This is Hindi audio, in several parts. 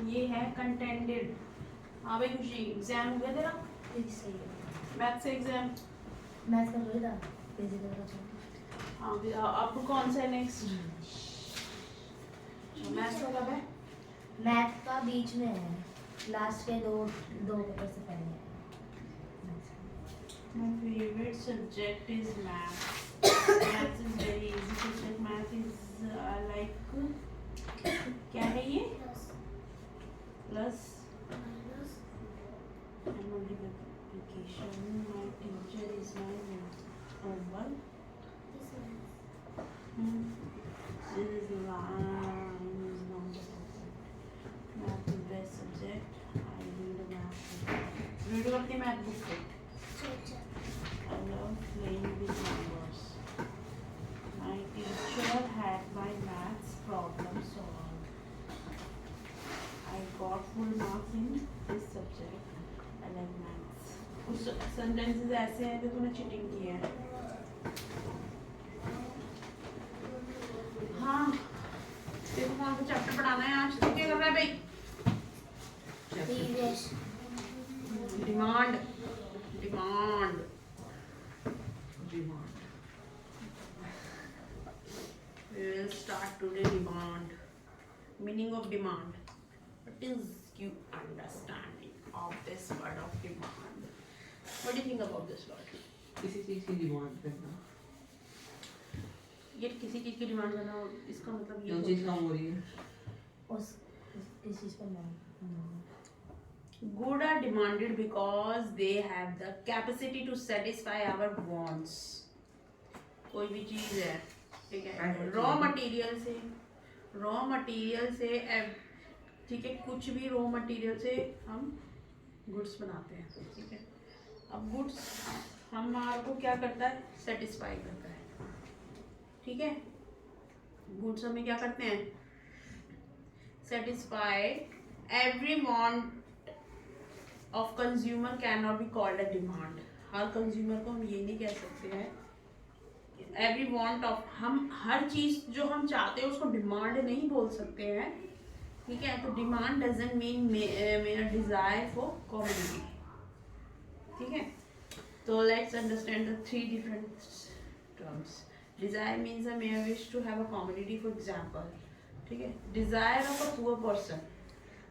ये है कंटेंडेड। हाँ भाई खुशी, एग्जाम हो गया तेरा? सही है। मैथ से एग्जाम? मैथ का थोड़ी था, फिजिकल का था। हाँ फिर अब कौन सा है नेक्स्ट? मैथ का कब है? मैथ का बीच में है, लास्ट के दो पेपर से पहले है। My favorite subject is math. Math is very easy subject. Math is like क्या है ये? Plus and multiplication. My teacher is my homework. This is line is not the subject. Math is best subject. I read a math book. Read करती math book को. I love playing with numbers. My teacher had my maths problem solved. I got full marks in this subject. I like maths. कुछ sentences ऐसे हैं जो तूने cheating की है. हाँ, देखो कौन सा चैप्टर पढ़ाना है आज? तू क्या कर रहा है भाई? Demand. We will start today demand. Meaning of demand. What is your understanding of this word of demand? What do you think about this word? किसी चीज की डिमांड करना, ये किसी चीज की डिमांड करना, इसका मतलब जो ये चीज कम हो रही है उस किस चीज पर मैं good are demanded because they have the capacity to satisfy our wants. कोई भी चीज है, ठीक है, रॉ मटेरियल से ठीक है, कुछ भी रॉ मटेरियल से हम गुड्स बनाते हैं, ठीक है। अब गुड्स हमारे को क्या करता है? सेटिस्फाई करता है, ठीक है। गुड्स हमें क्या करते हैं? Satisfy every want of consumer can not be called a demand. Her consumer को हम ये नहीं कह सकते हैं एवरी वांट ऑफ, हम हर चीज जो हम चाहते हैं उसको डिमांड नहीं बोल सकते हैं, ठीक है। तो डिमांड डजंट मीन मेरा डिजायर फॉर कमोडिटी, ठीक है। तो let's understand the three different terms. Desire means a मेरा wish to have a commodity, for example, ठीक है। Desire of a poor person,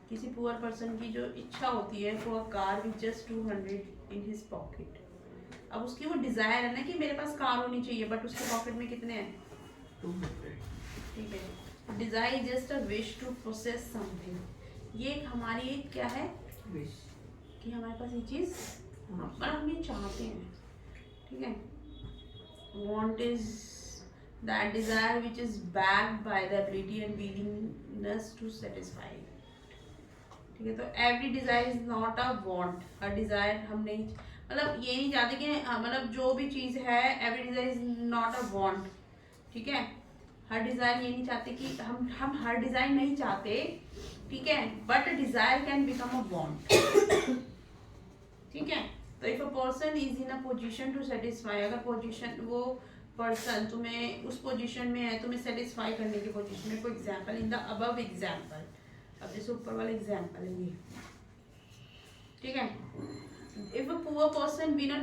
किसी पुअर पर्सन की जो इच्छा होती है for a car with just 200 in his pocket. अब उसकी वो डिजायर है ना कि मेरे पास कार होनी चाहिए, बट उसके पॉकेट में कितने हैं? 200, ठीक है। Desire is just a wish to process something. ये हमारी एक क्या है? विश, कि हमारे पास ये चीज पर हम ये चाहते हैं, ठीक है। Want is that desire which is backed by the ability and willingness to satisfy, ठीक है। तो every desire is not a want. हर डिजायर हम नहीं, मतलब ये नहीं चाहते कि मतलब जो भी चीज है, every desire is not a want, ठीक है। हर डिजायर ये नहीं चाहते कि हम हर डिजायर नहीं चाहते, ठीक है, but desire can become a want, ठीक है। तो if a person is in a position to satisfy, अगर पोजीशन वो पर्सन तुम्हें उस पोजीशन में है तुम्हें सेटिस्फाई करने की पोजीशन में, for example in the above example, अब जैसे ऊपर वाला एग्जांपल है ये, ठीक है। If a poor person win a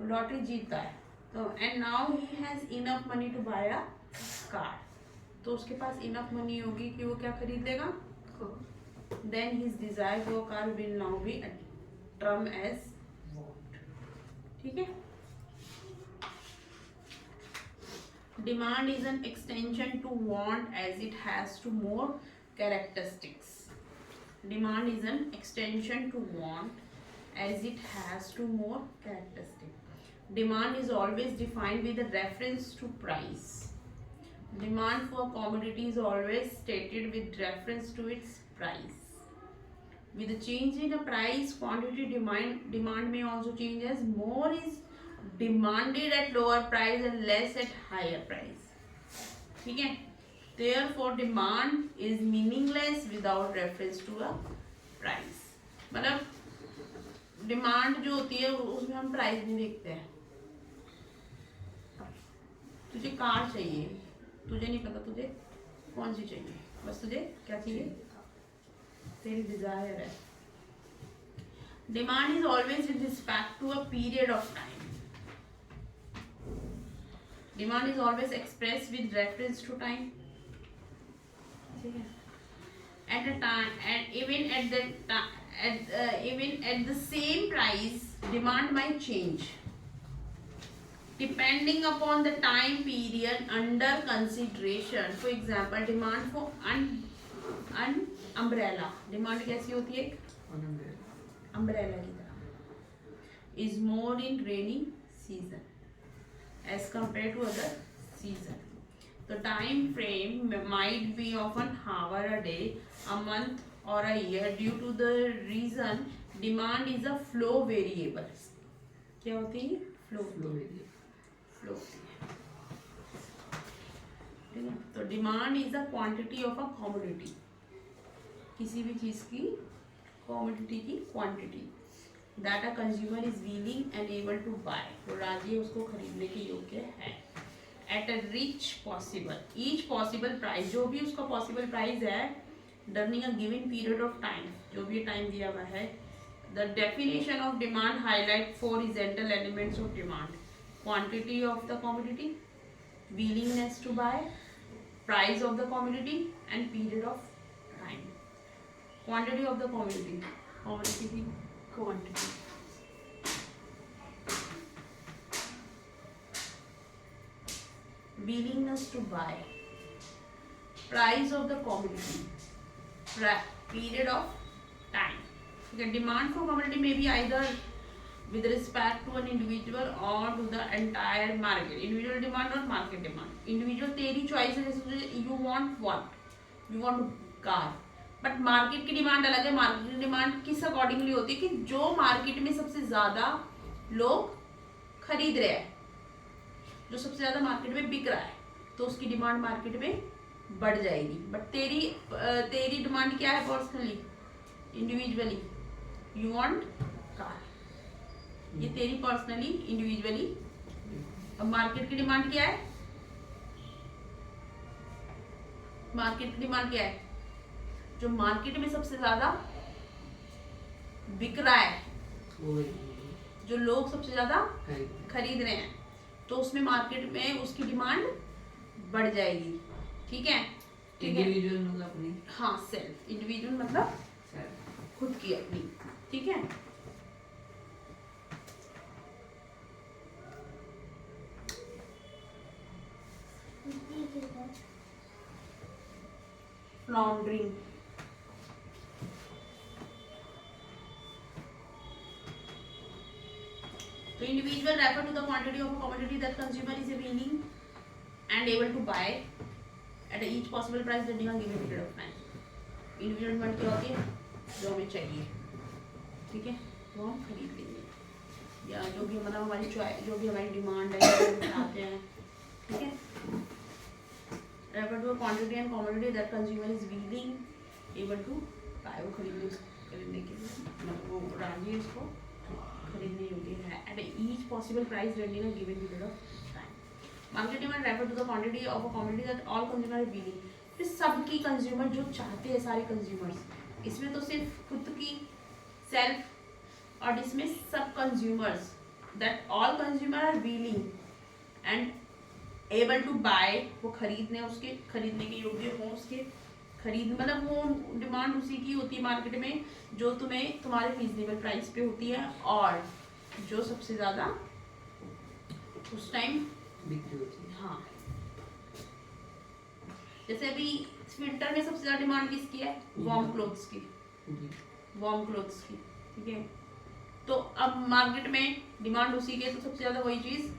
lottery जीतता है, तो and now he has enough money to buy a car, तो उसके पास इनफ मनी होगी कि वो क्या खरीद लेगा? Then his desire for car will now be term as want, ठीक है। Demand is an extension to want as it has two more characteristics. Demand is an extension to want as it has two more characteristics. Demand is always defined with a reference to price. Demand for commodity is always stated with reference to its price. With a change in the price, quantity demand may also change as more is demanded at lower price and less at higher price. ठीक है। Therefore, demand is meaningless without reference to a price. मतलब डिमांड जो होती है उसमें हम प्राइस नहीं देखते हैं, तुझे कार चाहिए, तुझे नहीं पता तुझे कौन सी चाहिए, बस तुझे क्या चाहिए, तेरी डिजायर है. Demand is always with respect to a period of time. Demand is always express with reference to time. ठीक है. At a time, and even at the same price, demand might change depending upon the time period under consideration. For example, demand for an umbrella. Demand कैसी होती है? On umbrella. Umbrella की तरह is more in rainy season as compared to other season. The time frame might be of an hour, a day, a month, or a year due to the reason demand is a flow variable. क्या होती है? Flow. Flow area. Flow. ठीक है. तो demand is a quantity of a commodity. किसी भी चीज की कमोडिटी की quantity that a consumer is willing and able to buy. तो राजी उसको खरीदने के योग्य है. At a reach possible, each possible price, जो भी उसका possible price है during a given period of time, जो भी टाइम दिया हुआ है. The definition of demand highlight four essential elements of demand: quantity of the commodity, willingness to buy, price of the commodity, and period of time. Quantity of the commodity, commodity की quantity. Willingness to buy, price of the commodity, period of time. Okay, demand for commodity may be either with respect to an individual or to the entire market. Individual demand or market demand. Individual तेरी choice है, जैसे you want what? You want car. But market की डिमांड अलग है. मार्केट की डिमांड किस अकॉर्डिंगली होती है कि जो मार्केट में सबसे ज्यादा लोग खरीद रहे हैं, जो सबसे ज्यादा मार्केट में बिक रहा है, तो उसकी डिमांड मार्केट में बढ़ जाएगी. बट तेरी डिमांड क्या है? Personally, individually you want car. ये तेरी पर्सनली इंडिविजुअली. अब मार्केट की डिमांड क्या है? मार्केट की डिमांड क्या है? जो मार्केट में सबसे ज्यादा बिक रहा है, जो लोग सबसे ज्यादा खरीद रहे हैं, तो उसमें मार्केट में उसकी डिमांड बढ़ जाएगी. ठीक है. ठीक है. इंडिविजुअल मतलब अपनी. हाँ, सेल्फ. इंडिविजुअल मतलब Self. खुद की अपनी. ठीक है. लॉन्ड्रिंग. तो individual refer to the quantity of a commodity that consumer is willing and able to buy at each possible price during a given period of time. Individual demand क्या होती है? जो हमें चाहिए. ठीक है, वो हम खरीद लेंगे, या जो भी मतलब हमारी चॉइस, जो भी हमारी डिमांड है, जो हम चाहते हैं. ठीक है. refer to a quantity and commodity that consumer is willing able to buy. वो खरीदने के लिए मतलब वो राजी है उसको खरीदने योग्य है at each possible price during a given period of time. Market demand refer to the quantity of a commodity that all consumer are willing. फिर सबकी कंज्यूमर जो चाहते हैं, सारे कंज्यूमर्स, इसमें तो सिर्फ खुद की सेल्फ, और इसमें सब consumers, that all consumer are willing and able to buy. वो खरीदने के योग्य हो, उसके खरीद मतलब वो डिमांड उसी की होती है मार्केट में जो तुम्हारे रीजनेबल प्राइस पे होती है, और जो सबसे ज्यादा उस टाइम बिक्री होती है. हाँ. जैसे अभी विंटर में सबसे ज्यादा डिमांड किसकी है? वार्म क्लोथ्स की. वार्म क्लोथ्स की. ठीक है. तो अब मार्केट में डिमांड उसी के, तो सबसे ज्यादा वही चीज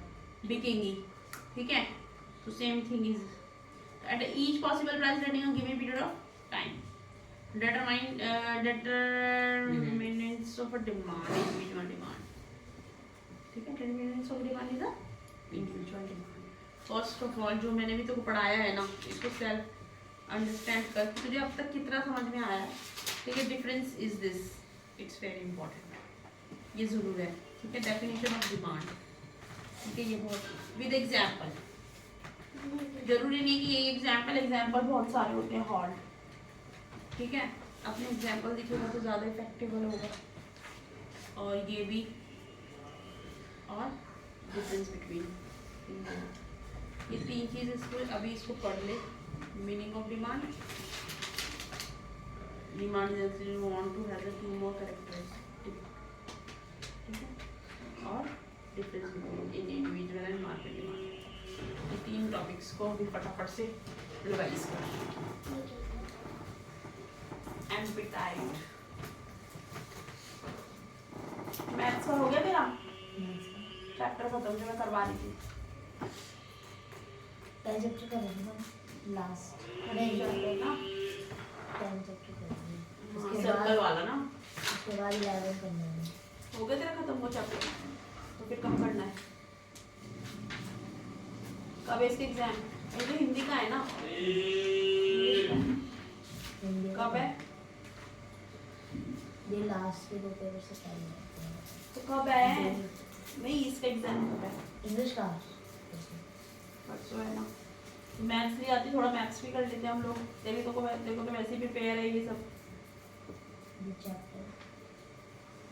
बिकेंगी. ठीक है. तो same thing is at each possible price during a given period of time. Determinants of a demand, individual demand. ठीक है. Determinants of demand is a individual demand. First of all, जो मैंने भी तुमको पढ़ाया है ना, इसको सेल्फ अंडरस्टैंड कर. तुझे अब तक कितना समझ में आया? ठीक है. Difference is this, it's very important, ये जरूर है. ठीक है. Definition of demand. ठीक है. ये बहुत विद एग्जाम्पल. जरूरी नहीं कि ये एग्जाम्पल बहुत सारे होते हैं हॉल्ट, ठीक है। अपने एग्जाम्पल दिखेगा तो ज़्यादा इफेक्टिव होगा। और ये भी, और डिफरेंस बिटवीन, ये तीन चीज़ इसको अभी इसको पढ़ ले। मीनिंग ऑफ डिमांड, डिमांड जैसे want to have two more characteristic, ठीक है। और difference between in individual and market demand, ये तीन टॉपिक्स को भी फटाफट से रिवाइज कर। एम्पिटाइट, मैथ्स का हो गया तेरा चैप्टर खत्म जो मैं करवा रही थी। पहले चैप्टर करेंगे लास्ट, नहीं चैप्टर ना, पहले चैप्टर करेंगे, उसके सर्कल बाद वाला ना। उसके बाद 11 करना है। हो गया तेरा खत्म वो चैप्टर, तो फिर कब पढ़ना है? कब है इसके एग्जाम? ये तो हिंदी का है ना, हिंदी कब है? ये लास्ट के 2 पेपर से पहले है। तो कब है? नहीं इसका एग्जाम कब है? इंग्लिश का परसों है ना। मैथ्स नहीं आती, थोड़ा मैथ्स भी कर लेते हैं हम लोग। देखो तो वैसे ही प्रिपेयर है ये सब। ये चैप्टर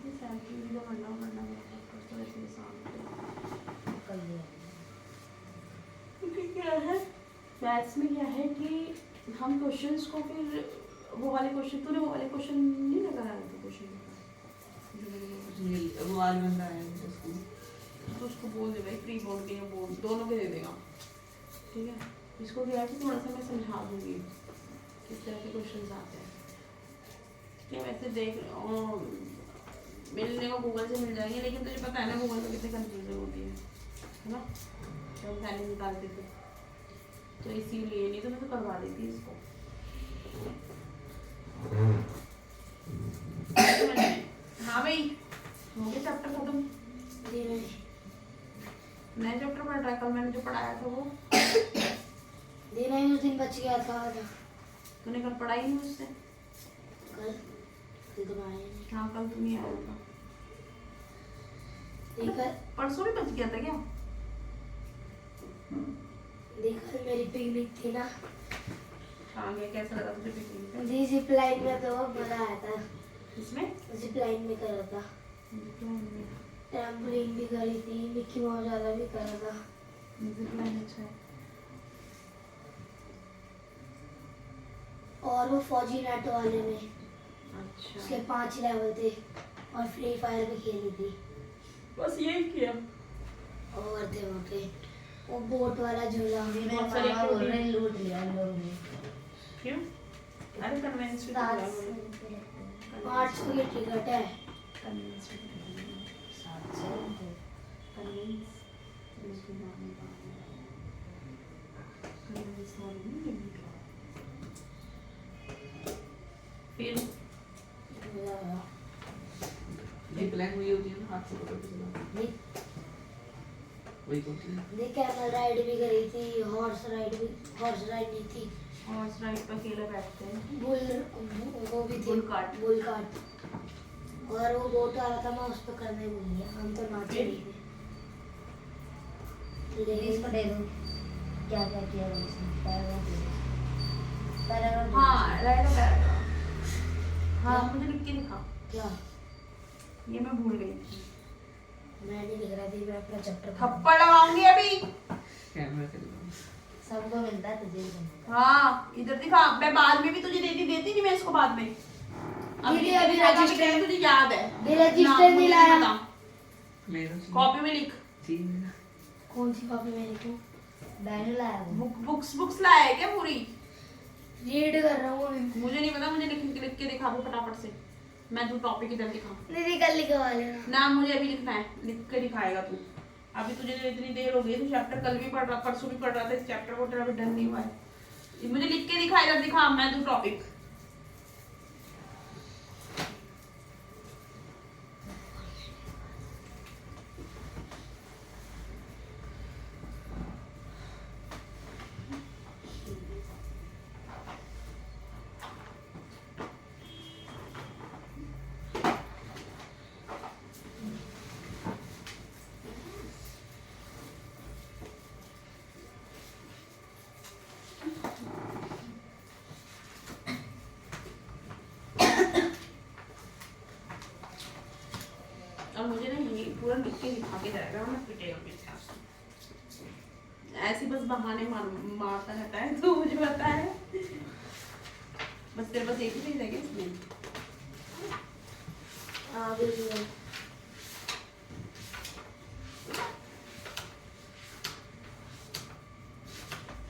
ये सैलरी भी तो पढ़ना परसों वैसे शाम कर लिया। क्योंकि क्या है मैथ्स में, क्या है कि हम क्वेश्चंस को फिर वो वाले क्वेश्चन, तूने वो वाले क्वेश्चन नहीं लगा रहा था क्वेश्चन, वो आज बंदा है स्कूल, तो उसको बोल दे भाई प्री बोर्ड के या बोर्ड दोनों के दे देगा, ठीक है। इसको क्या है कि थोड़ा सा मैं समझा दूंगी किस तरह के क्वेश्चंस आते हैं। क्या वैसे देख मिलने को गूगल से मिल जाएंगे, लेकिन तुझे पता है ना गूगल में कितनी कंफ्यूजन होती है ना, जब हम पहले निकालते थे, तो इसीलिए नहीं तो मैं तो करवा देती इसको। हाँ भाई हो गया चैप्टर खत्म। नया चैप्टर पढ़ रहा है, कल मैंने जो पढ़ाया था वो देना ही उस दिन बच गया था। तूने कल पढ़ाई नहीं उससे? कल तो आए नहीं। हाँ कल तू नहीं आया था, देखा परसों भी बच गया था क्या? देखा मेरी पिकनिक थी ना, हाँ गया, कैसा लगा तुझे पिकनिक पे? जी जिप लाइन में तो मजा आया था। इसमें जिप लाइन में करा था, ट्रैम्पोलिन भी करी थी, मिक्की माउस वाला भी करा था। अच्छा है। और वो फौजी नेट वाले में अच्छा उसके 5 लेवल थे, और फ्री फायर भी खेली थी। बस यही किया। और थे वहाँ पे वो बोट वाला झूला, बहुत सारे बोल रहे हैं लूट लिया हम लोगों ने। क्यों? अरे कन्वेंस भी 800 की टिकट है। कन्वेंस भी फिर ये प्लान हुई होती है ना, हाथ से पकड़ के चलाओ, वही होती है। देख कैमल राइड भी करी थी, हॉर्स राइड नहीं थी, हॉर्स राइड पर अकेले बैठते हैं, वो भी थी, बुल कार्ट। Bull cart. और वो बोट आ रहा था, मैं उस पर करने भूल गया, हम तो नाचे नहीं थे। इसको दे दो, क्या क्या किया उसने, पैराग्राफ। हाँ राइट। हाँ मुझे लिख के दिखा, क्या ये मैं भूल गई थी। मैं नहीं लिख रहा थी, मैं अपना चैप्टर थप्पड़ लगाऊंगी अभी। कैमरा चलाओ, सबको मिलता है, तुझे भी मिलता हाँ इधर दिखा, मैं बाद में भी तुझे देती नहीं मैं इसको बाद में। दीदी, अभी तेरी जगह पे रजिस्टर- तुझे याद है? ये रजिस्टर ना, नहीं मुझे लाया। पता। मेरा जी कॉपी में लिख। जी मेरा है। कौन सी कॉपी में लिखूं? बैनर लाया वो, बुक्स लाया है क्या पूरी? रीड कर रहा हूँ अभी। मुझे नहीं पता, मुझे लिख के दिखा दो फटाफट से। मैं तू टॉपिक इधर दिखा दीदी कल लिखवा लेना। ना, मुझे अभी लिखना है, लिख के दिखाएगा तू। अभी तुझे इतनी देर हो गई, तू चैप्टर कल भी पढ़ रहा, परसों भी पढ़ रहा था, इस चैप्टर को तेरा अभी डन नहीं हुआ है। मुझे लिख के दिखा, इधर दिखा, मैं तू टॉपिक। पूरा लिख के लिखा के जाएगा ना, पिटेगा मेरे ख्याल से। ऐसे बस बहाने मारता रहता है, तो मुझे पता है। बस तेरे पास एक ही चीज है क्या इसमें? आगे भी है।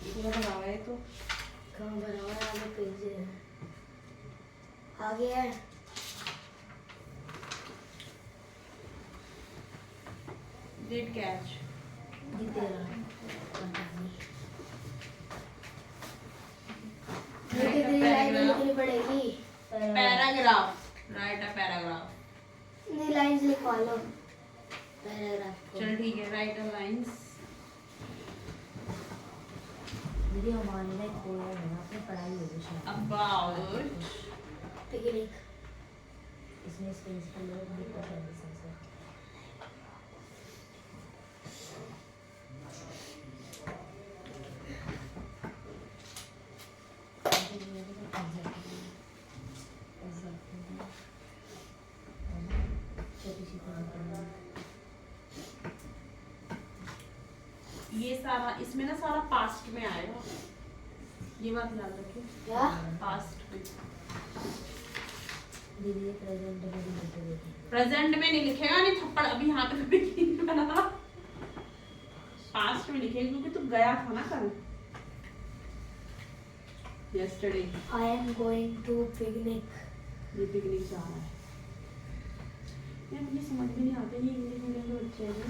पूरा भरा हुआ है तो। कहाँ भरा हुआ है? आगे पेज है, आगे है। Did catch. ये तेरा ये तेरी लाइन लिखनी पड़ेगी। Paragraph, right a paragraph. नहीं, लाइंस लिखवा लो पैराग्राफ को। चल ठीक है, राइट अ लाइंस। मेरी हमारे ने खोया है, अपनी पढ़ाई हो गई शायद। About picnic. इसमें स्पेस का लोग भी पढ़ेंगे सर। ये सारा इसमें ना सारा पास्ट में आएगा, ये बात याद रखिए। क्या? पास्ट में, दीदी प्रेजेंट में भी लिख देती। प्रेजेंट में नहीं लिखेगा, नहीं थप्पड़ अभी यहाँ पे कभी नहीं बना। पास्ट में लिखेगा क्योंकि तू गया था ना कल, yesterday. I am going to picnic. ये पिकनिक जा रहा है। यार मुझे समझ में नहीं आता, ये इंग्लिश मीडियम के बच्चे हैं ना।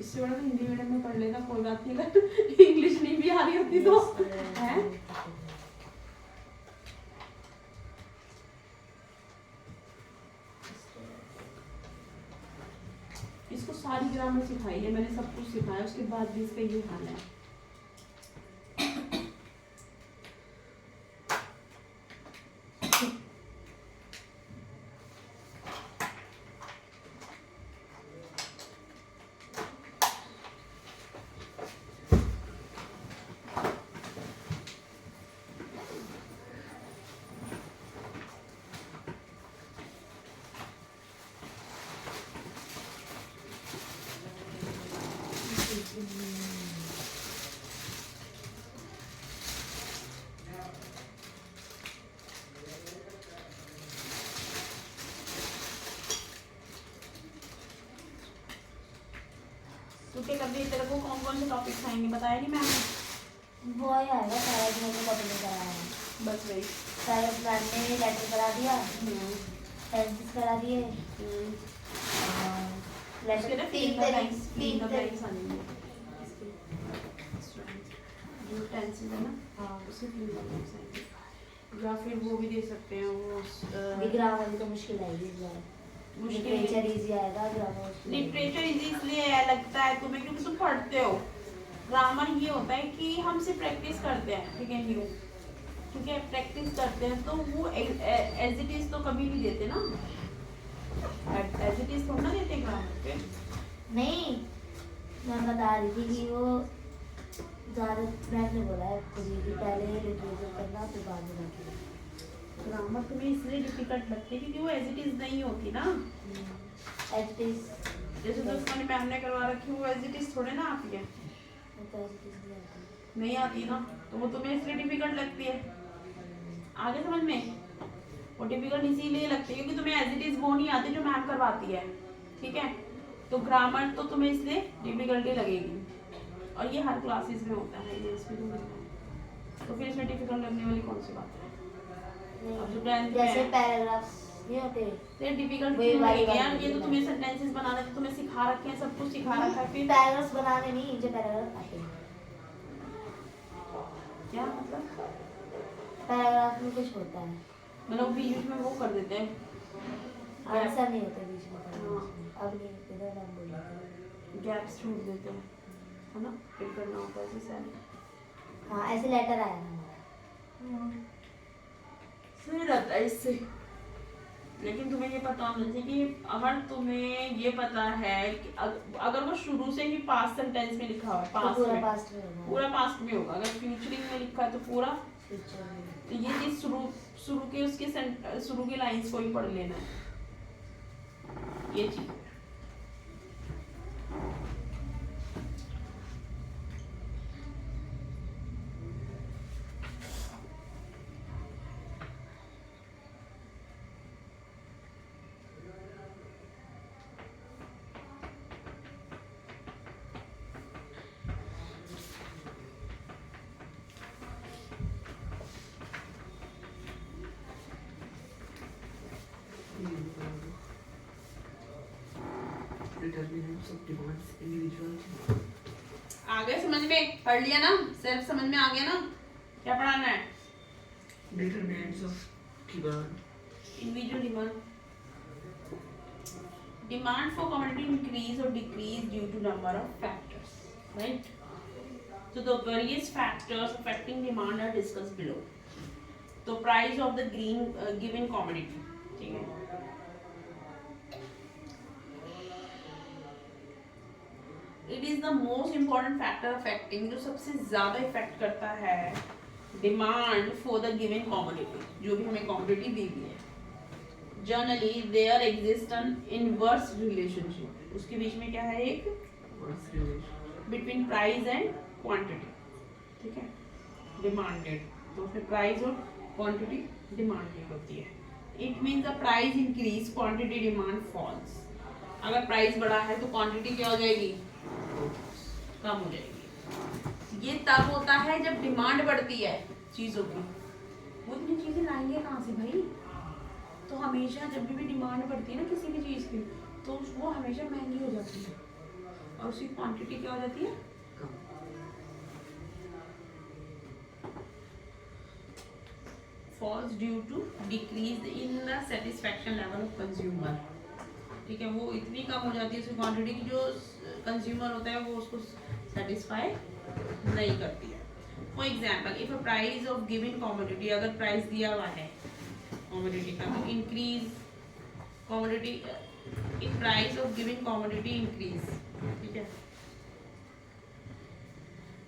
इससे बड़ा तो हिंदी मीडियम में पढ़ लेगा, कोई बात नहीं। अगर इंग्लिश नहीं भी आ रही होती तो है। इसको सारी ग्रामर सिखाई है मैंने, सब कुछ सिखाया, उसके बाद भी इसका ये हाल है। क्योंकि कभी तेरे को कौन कौन से टॉपिक्स आएंगे बताया नहीं मैम। वो ही आएगा सारा दिन में कभी नहीं कराया है। बस वही। सारे प्लान ने लेटर करा दिया, टेंसेस करा दिए। लेटर तीन तारीख आएंगे। जो टेंसेस है ना, हाँ उससे 3 टॉपिक्स आएंगे। या फिर वो भी दे सकते हैं, वो ग्रामर तो मुश्किल आएगी इस बार। लिटरेचर इजी आएगा, ग्रामर मुश्किल। लिटरेचर इजी इसलिए लगता है तुम्हें क्योंकि तुम पढ़ते हो। ग्रामर ये होता है कि हम सिर्फ प्रैक्टिस करते हैं, ठीक है न्यू, ठीक है प्रैक्टिस करते हैं, तो वो एज इट इज तो कभी नहीं देते ना, एज इट इज थोड़ा ना देते ग्रामर पे। नहीं, मैं बता रही थी कि वो ज़्यादा मैंने बोला है खुद ही कि पहले लिटरेचर करना फिर बाद में बाकी। ग्रामर तुम्हें इसलिए डिफिकल्ट लगती है क्योंकि वो एज इट इज नहीं होती ना। एज इट इज जैसे तो उसने मैम ने करवा रखी, वो एज इट इज थोड़े ना आती है, नहीं आती ना, तो वो तुम्हें इसलिए डिफिकल्ट लगती है। आगे समझ में, वो डिफिकल्ट इसीलिए लगती है क्योंकि तुम्हें एज इट इज वो नहीं आती जो मैम करवाती है, ठीक है। तो ग्रामर तो तुम्हें इसलिए डिफिकल्टी लगेगी, और ये हर क्लासेस में होता है, ये इसमें तो होता है। तो फिर इसमें डिफिकल्ट लगने वाली कौन सी बात है? अब जो 10th में जैसे है, पैराग्राफ्स नहीं होते, तो डिफिकल्ट वही क्यों वाली लगेगी बात यार? ये है। तो तुम्हें सेंटेंसेस बनाने तो तुम्हें सिखा रखे हैं, सब कुछ सिखा रखा है, फिर पैराग्राफ्स बनाने नहीं, जो पैराग्राफ आते हैं। क्या मतलब? पैराग्राफ में कुछ होता है, मतलब बीच में वो कर देते हैं, आंसर नहीं होते बीच में पैराग्राफ में। अब नहीं इधर हम बोलेंगे गैप्स छोड़ देते हैं, है ना, फिर करना होता है ऐसे सारे। हाँ, ऐसे लेटर आया था हमारा। सही रहता है इससे। लेकिन तुम्हें ये पता होना चाहिए कि अगर तुम्हें ये पता है कि अगर वो शुरू से ही पास्ट सेंटेंस में लिखा हुआ है, तो पास्ट पूरा में, पास्ट में होगा। पूरा पास्ट में होगा। अगर फ्यूचरिंग में लिखा है तो पूरा फ्यूचर में तो ये चीज शुरू के उसके शुरू के लाइंस को ही पढ़ लेना है, ये चीज। Determinants of demands individual. आ गया समझ में? पढ़ लिया ना? सेल्फ समझ में आ गया ना? क्या पढ़ाना है? Determinants of demand. Individual demand. Demand for commodity increase or decrease due to number of factors, right? So the various factors affecting demand are discussed below. So price of the given commodity, ठीक है? It is the most important factor affecting, जो सबसे ज़्यादा इफेक्ट करता है demand for the given commodity, जो भी हमें कमोडिटी दी गई है। Generally there exist an inverse relationship, उसके बीच में क्या है? एक बिटवीन प्राइस एंड क्वांटिटी, ठीक है? डिमांडेड, तो उसमें प्राइस और क्वांटिटी डिमांडेड होती है। It means the price increase, quantity demand falls. अगर प्राइस बढ़ा है तो क्वांटिटी क्या हो जाएगी? कम हो जाएगी। ये तब होता है जब डिमांड बढ़ती है चीजों की। वो इतनी चीजें लाएंगे कहाँ से भाई? तो हमेशा जब भी डिमांड बढ़ती है ना किसी भी चीज की, तो वो हमेशा महंगी हो जाती है और उसकी क्वांटिटी क्या हो जाती है? Falls due to decrease in the satisfaction level of consumer, ठीक है? वो इतनी कम हो जाती है उसकी क्वांटिटी की, जो कंज्यूमर होता है वो उसको सेटिस्फाई नहीं करती है। For example, if a price of given commodity, अगर प्राइस दिया हुआ है कमोडिटी का, तो increase commodity, if price of given commodity increase, ठीक है,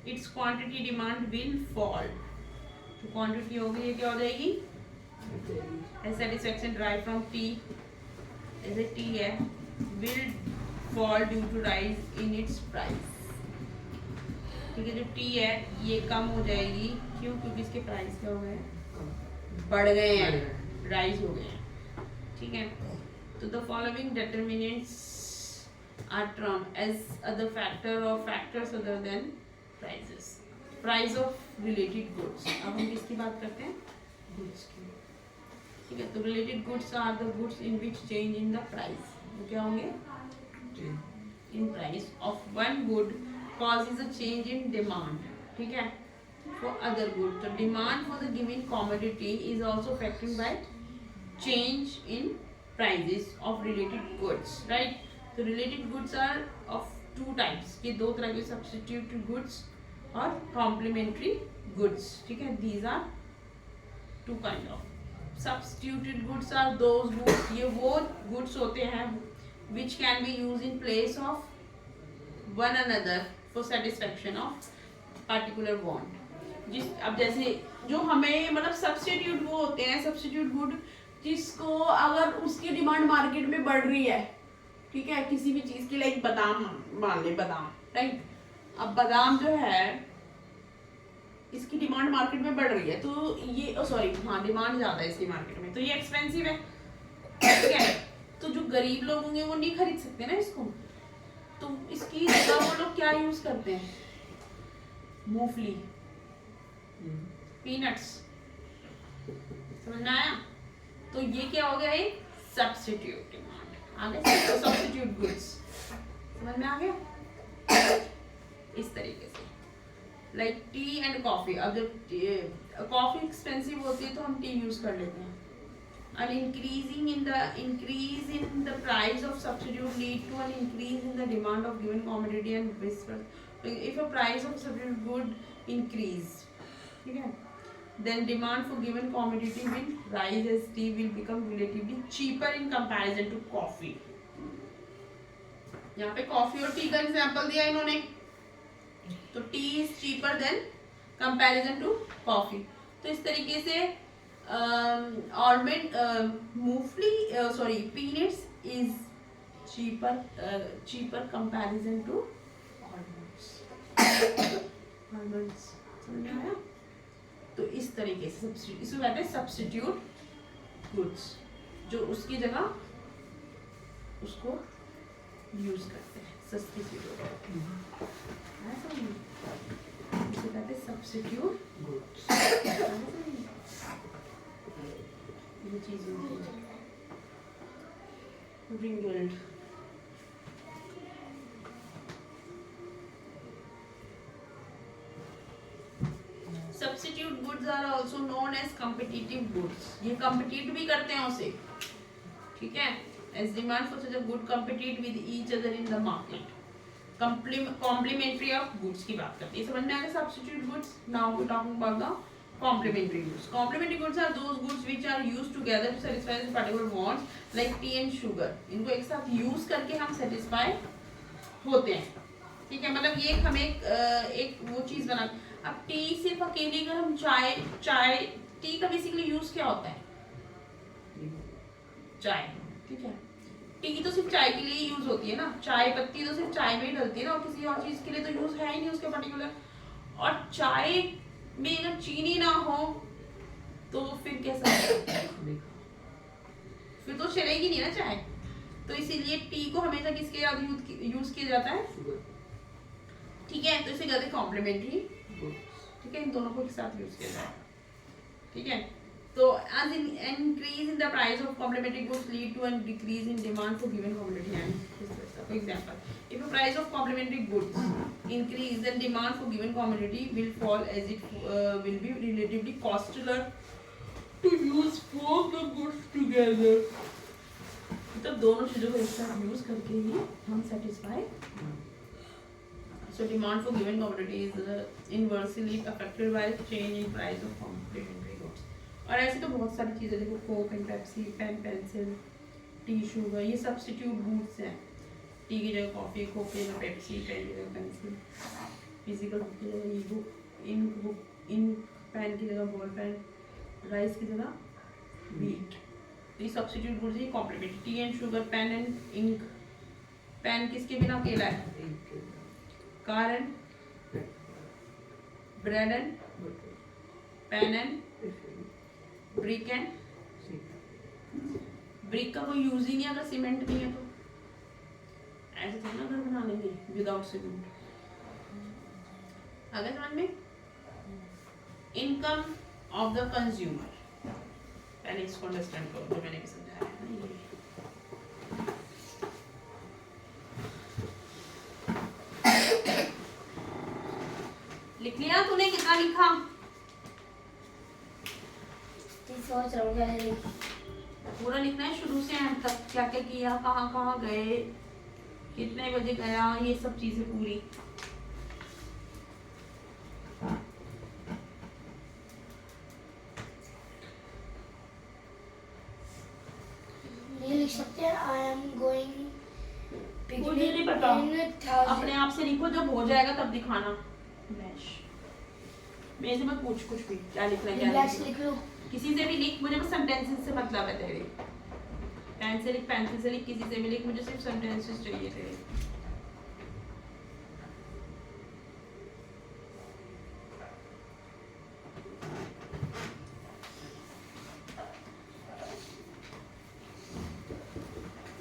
it's quantity demand will fall. जो क्वांटिटी होगी ये क्या हो जाएगी? सेटिस्फैक्शन ड्राइव फ्रॉम टी, जैसे टी है, will fall due to rise in its price, ठीक है? जो टी है ये कम हो जाएगी, क्यों? क्योंकि इसके प्राइस क्या हो गए? बढ़ गए हैं, राइज हो गए हैं, ठीक है? तो the following determinants are term as other factor और factors other than prices. Price of related goods, अब हम किसकी बात करते हैं? गुड्स की, ठीक है? तो related goods are the goods in which change in the price, वो क्या होंगे? In price of one good causes a change in demand, ठीक है, for other good. तो demand for the given commodity is also affected by change in prices of related goods, right? So related goods are of two types, ये दो तरह के substitute goods और complementary goods, ठीक है? These are two kind of substituted goods are those goods, ये वो goods होते हैं which can be used in place of one another for satisfaction of particular want. अब जैसे जो हमें मतलब सब्स्टिट्यूट वो होते हैं, सब्स्टिट्यूट गुड, जिसको अगर उसकी डिमांड मार्केट में बढ़ रही है, ठीक है, किसी भी चीज की, लाइक बादाम मान ले, बादाम, राइट? अब बादाम जो है इसकी डिमांड मार्केट में बढ़ रही है, तो ये सॉरी हाँ, डिमांड ज्यादा है इसकी मार्केट में, तो ये एक्सपेंसिव है, ठीक है? तो जो गरीब लोग होंगे वो नहीं खरीद सकते ना इसको, तो इसकी जगह वो लोग क्या यूज करते हैं? मूंगफली, पीनट्स, समझ में आया? तो ये क्या हो गया? एक सब्स्टिट्यूट डिमांड, आगे सब्स्टिट्यूट गुड्स, समझ में आ गया? इस तरीके से लाइक टी एंड कॉफी। अब जब कॉफी एक्सपेंसिव होती है तो हम टी यूज कर लेते हैं। An increase in the price of substitute lead to an increase in the demand of given commodity and vice versa. If a price of substitute good increase, ठीक है, then demand for given commodity will rise as tea will become relatively cheaper in comparison to coffee. यहाँ पे कॉफी और टी का एग्जाम्पल दिया इन्होंने, तो tea is cheaper than comparison to coffee. तो इस तरीके से almond मूंगफली sorry peanuts is cheaper comparison to almonds. almonds समझ में आया? तो इस तरीके से सब्स्टिट्यूट, इसको कहते हैं सब्स्टिट्यूट गुड्स, जो उसकी जगह उसको यूज करते हैं सस्ती चीजों को, इसे कहते हैं सब्स्टिट्यूट गुड्स। ये चीज wrinkled. Substitute goods are also known as competitive goods. ये compete भी करते हैं उसे, ठीक है? As demand for such a good compete with each other in the market. Complementary of goods की बात करते हैं, समझ में आ गया? Substitute goods. Now we talking about the complementary goods. Complementary goods are those goods which are used together to satisfy the particular wants, like tea and sugar. इनको एक साथ use करके हम satisfy होते हैं, ठीक है? मतलब ये हमें एक वो चीज बना, अब टी सिर्फ अकेली अगर हम चाय टी का बेसिकली यूज क्या होता है? चाय, ठीक है? टी तो सिर्फ चाय के लिए यूज होती है ना, चाय पत्ती तो सिर्फ चाय में ही डलती है ना, और किसी और चीज के लिए तो यूज है ही नहीं उसके पर्टिकुलर। और चाय में अगर चीनी ना हो तो फिर कैसा फिर तो चलेगी नहीं ना चाय। तो इसीलिए टी को हमेशा किसके साथ यूज किया जाता है? ठीक है, तो इसे कहते हैं कॉम्प्लीमेंट्री, ठीक है? इन दोनों को एक साथ यूज किया जाता है, ठीक है? तो as in increase in the price of complementary goods lead to a decrease in demand for given commodity. And for example, if the price of complementary goods increase, then demand for given commodity will fall, as it will be relatively costlier to use both the goods together. तो दोनों चीजों को एक साथ यूज करके ही हम satisfy. So demand for given commodity is inversely affected by change in price of complementary goods. और ऐसे तो बहुत सारी चीजें, देखो Coke and Pepsi, pen pencil, tea sugar, ये सब्स्टिट्यूट गुड्स हैं। टी की जगह कॉफी, कोक की जगह पेप्सी, पेन की जगह पेंसिल, फिजिकल बुक की जगह ई बुक, इंक पेन की जगह बॉल पेन, राइस की जगह व्हीट। ये सब्स्टिट्यूट गुड्स, ये complementary. Tea and sugar, pen and ink. Pen किसके बिना अकेला है? Car and bread and pen and brick and brick का कोई यूज ही नहीं अगर सीमेंट नहीं है तो। ऐसे थोड़ा घर बना लेंगे विदाउट सीमेंट। अगर समझ में? इनकम ऑफ द कंज्यूमर, पहले इसको अंडरस्टैंड करो जो मैंने भी समझाया है ना। लिख लिया तूने? कितना लिखा? सोच रहा हूँ क्या पूरा लिखना है शुरू से अंत तक, क्या क्या किया, कहाँ कहाँ गए, कितने बजे गया, ये सब चीजें पूरी। ये लिख सकते हैं आई एम गोइंग मुझे नहीं पता, अपने आप से लिखो, जब हो जाएगा तब दिखाना। मेरे से मत पूछ कुछ भी, क्या लिखना है क्या लिख लो, किसी से भी लिख, मुझे बस सेंटेंसेस से मतलब है तेरे। पेन से लिख, पेंसिल से लिख, किसी से भी लिख, मुझे सिर्फ सेंटेंसेस चाहिए तेरे।